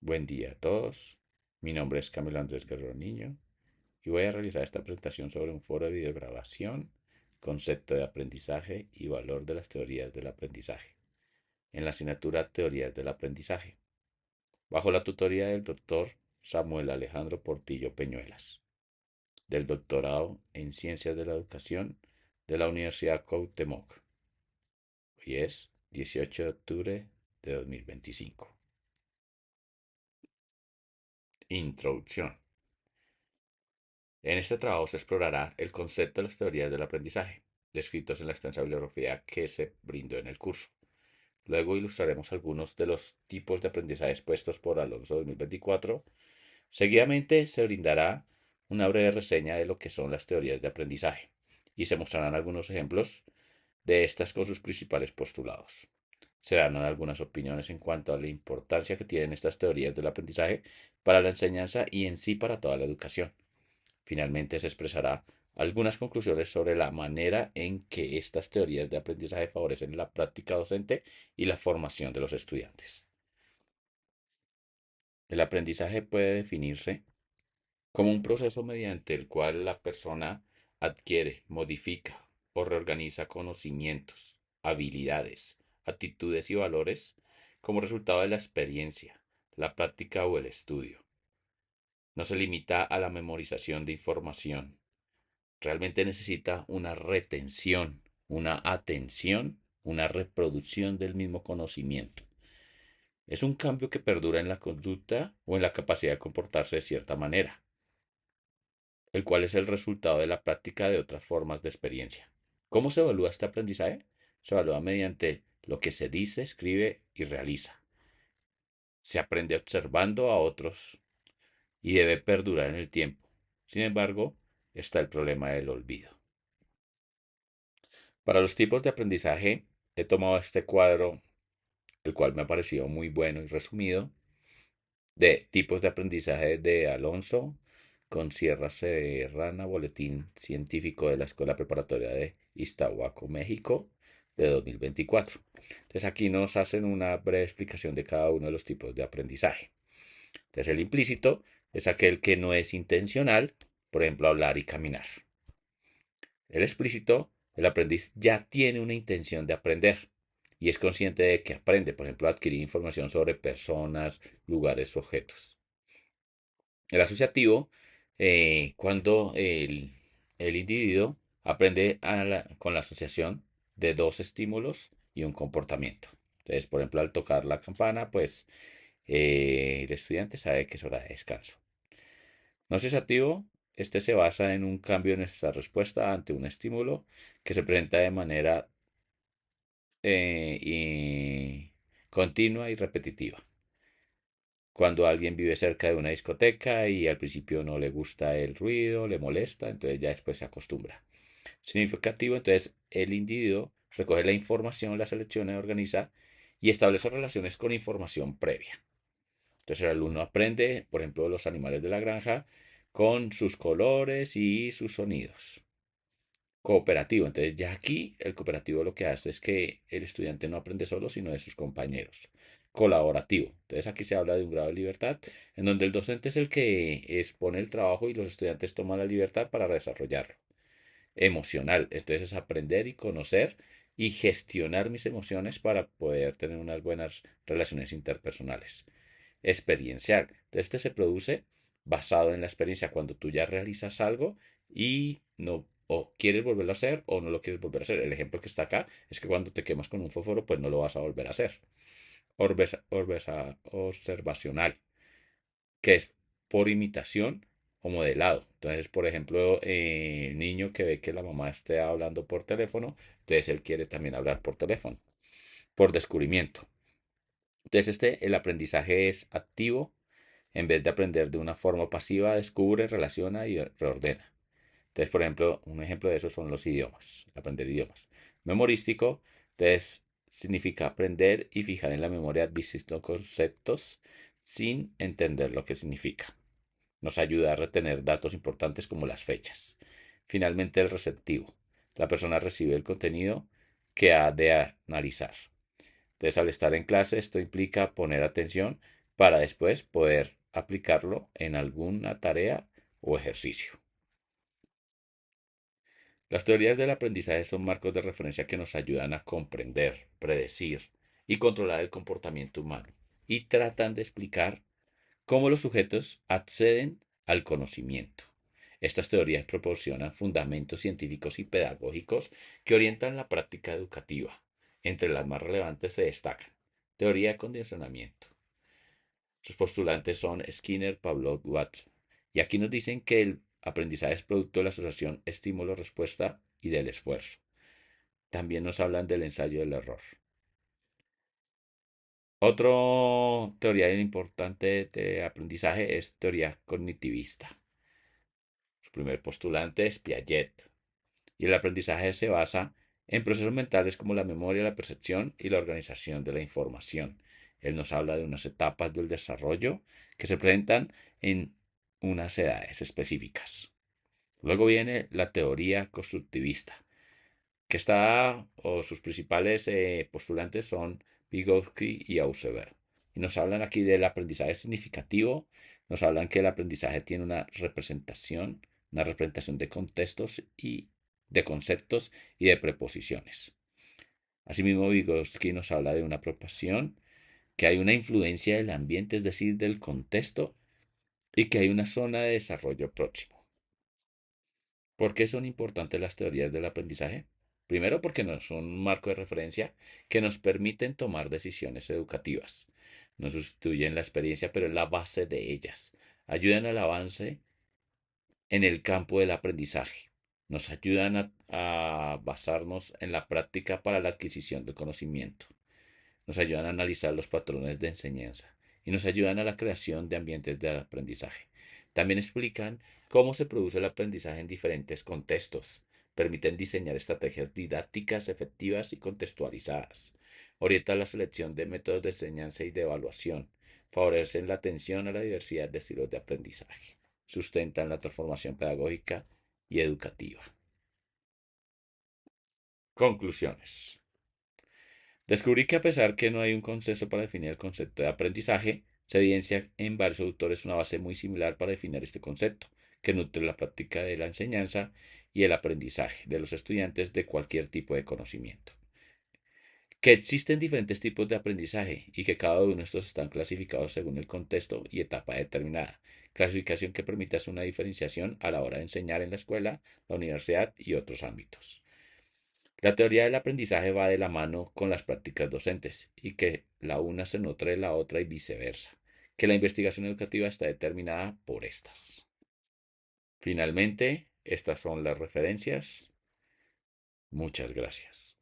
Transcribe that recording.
Buen día a todos. Mi nombre es Camilo Andrés Guerrero Niño y voy a realizar esta presentación sobre un foro de videograbación, concepto de aprendizaje y valor de las teorías del aprendizaje, en la asignatura Teorías del Aprendizaje, bajo la tutoría del doctor Samuel Alejandro Portillo Peñuelas, del doctorado en Ciencias de la Educación de la Universidad Cuauhtémoc. Hoy es 18 de octubre de 2025. Introducción. En este trabajo se explorará el concepto de las teorías del aprendizaje, descritos en la extensa bibliografía que se brindó en el curso. Luego ilustraremos algunos de los tipos de aprendizaje expuestos por Alonso 2024. Seguidamente se brindará una breve reseña de lo que son las teorías de aprendizaje y se mostrarán algunos ejemplos de estas con sus principales postulados. Se darán algunas opiniones en cuanto a la importancia que tienen estas teorías del aprendizaje para la enseñanza y en sí para toda la educación. Finalmente se expresará algunas conclusiones sobre la manera en que estas teorías de aprendizaje favorecen la práctica docente y la formación de los estudiantes. El aprendizaje puede definirse como un proceso mediante el cual la persona adquiere, modifica o reorganiza conocimientos, habilidades, actitudes y valores como resultado de la experiencia, la práctica o el estudio. No se limita a la memorización de información. Realmente necesita una retención, una atención, una reproducción del mismo conocimiento. Es un cambio que perdura en la conducta o en la capacidad de comportarse de cierta manera, el cual es el resultado de la práctica de otras formas de experiencia. ¿Cómo se evalúa este aprendizaje? Se evalúa mediante lo que se dice, escribe y realiza. Se aprende observando a otros y debe perdurar en el tiempo. Sin embargo, está el problema del olvido. Para los tipos de aprendizaje, he tomado este cuadro, el cual me ha parecido muy bueno y resumido, de tipos de aprendizaje de Alonso con Sierra Serrana, Boletín Científico de la Escuela Preparatoria de Iztahuaco, México, de 2024. Entonces aquí nos hacen una breve explicación de cada uno de los tipos de aprendizaje. Entonces el implícito es aquel que no es intencional, por ejemplo, hablar y caminar. El explícito, el aprendiz ya tiene una intención de aprender y es consciente de que aprende, por ejemplo, a adquirir información sobre personas, lugares, objetos. El asociativo, cuando el individuo aprende con la asociación de dos estímulos y un comportamiento. Entonces, por ejemplo, al tocar la campana, pues el estudiante sabe que es hora de descanso. No asociativo, este se basa en un cambio en nuestra respuesta ante un estímulo que se presenta de manera continua y repetitiva. Cuando alguien vive cerca de una discoteca y al principio no le gusta el ruido, le molesta, entonces ya después se acostumbra. Significativo, entonces el individuo recoge la información, la selecciona, organiza y establece relaciones con información previa. Entonces el alumno aprende, por ejemplo, los animales de la granja con sus colores y sus sonidos. Cooperativo. Entonces ya aquí el cooperativo lo que hace es que el estudiante no aprende solo, sino de sus compañeros. Colaborativo. Entonces aquí se habla de un grado de libertad en donde el docente es el que expone el trabajo y los estudiantes toman la libertad para desarrollarlo. Emocional. Entonces es aprender y conocer y gestionar mis emociones para poder tener unas buenas relaciones interpersonales. Experiencial. Este se produce basado en la experiencia cuando tú ya realizas algo y no o quieres volverlo a hacer o no lo quieres volver a hacer. El ejemplo que está acá es que cuando te quemas con un fósforo, pues no lo vas a volver a hacer. Observacional, que es por imitación o modelado. Entonces, por ejemplo, el niño que ve que la mamá esté hablando por teléfono, entonces él quiere también hablar por teléfono. Por descubrimiento. Entonces, el aprendizaje es activo. En vez de aprender de una forma pasiva, descubre, relaciona y reordena. Entonces, por ejemplo, un ejemplo de eso son los idiomas, aprender idiomas. Memorístico, entonces, significa aprender y fijar en la memoria distintos conceptos sin entender lo que significa. Nos ayuda a retener datos importantes como las fechas. Finalmente, el receptivo. La persona recibe el contenido que ha de analizar. Entonces, al estar en clase, esto implica poner atención para después poder aplicarlo en alguna tarea o ejercicio. Las teorías del aprendizaje son marcos de referencia que nos ayudan a comprender, predecir y controlar el comportamiento humano y tratan de explicar cómo los sujetos acceden al conocimiento. Estas teorías proporcionan fundamentos científicos y pedagógicos que orientan la práctica educativa. Entre las más relevantes se destacan teoría de condicionamiento. Sus postulantes son Skinner, Pavlov, Watson. Y aquí nos dicen que el aprendizaje es producto de la asociación estímulo-respuesta y del esfuerzo. También nos hablan del ensayo del error. Otra teoría importante de aprendizaje es teoría cognitivista. Su primer postulante es Piaget. Y el aprendizaje se basa en procesos mentales como la memoria, la percepción y la organización de la información. Él nos habla de unas etapas del desarrollo que se presentan en unas edades específicas. Luego viene la teoría constructivista, que está, o sus principales postulantes son Vygotsky y Ausubel. Y nos hablan aquí del aprendizaje significativo, nos hablan que el aprendizaje tiene una representación de contextos y de conceptos y de preposiciones. Asimismo, Vygotsky nos habla de una proporción, que hay una influencia del ambiente, es decir, del contexto, y que hay una zona de desarrollo próximo. ¿Por qué son importantes las teorías del aprendizaje? Primero, porque nos son un marco de referencia que nos permiten tomar decisiones educativas. No sustituyen la experiencia, pero es la base de ellas. Ayudan al avance en el campo del aprendizaje. Nos ayudan a basarnos en la práctica para la adquisición del conocimiento. Nos ayudan a analizar los patrones de enseñanza y nos ayudan a la creación de ambientes de aprendizaje. También explican cómo se produce el aprendizaje en diferentes contextos. Permiten diseñar estrategias didácticas efectivas y contextualizadas. Orientan la selección de métodos de enseñanza y de evaluación. Favorecen la atención a la diversidad de estilos de aprendizaje. Sustentan la transformación pedagógica y educativa. Conclusiones. Descubrí que a pesar que no hay un consenso para definir el concepto de aprendizaje, se evidencia en varios autores una base muy similar para definir este concepto, que nutre la práctica de la enseñanza y el aprendizaje de los estudiantes de cualquier tipo de conocimiento. Que existen diferentes tipos de aprendizaje y que cada uno de estos están clasificados según el contexto y etapa determinada. Clasificación que permite hacer una diferenciación a la hora de enseñar en la escuela, la universidad y otros ámbitos. La teoría del aprendizaje va de la mano con las prácticas docentes y que la una se nutre de la otra y viceversa, que la investigación educativa está determinada por estas. Finalmente, estas son las referencias. Muchas gracias.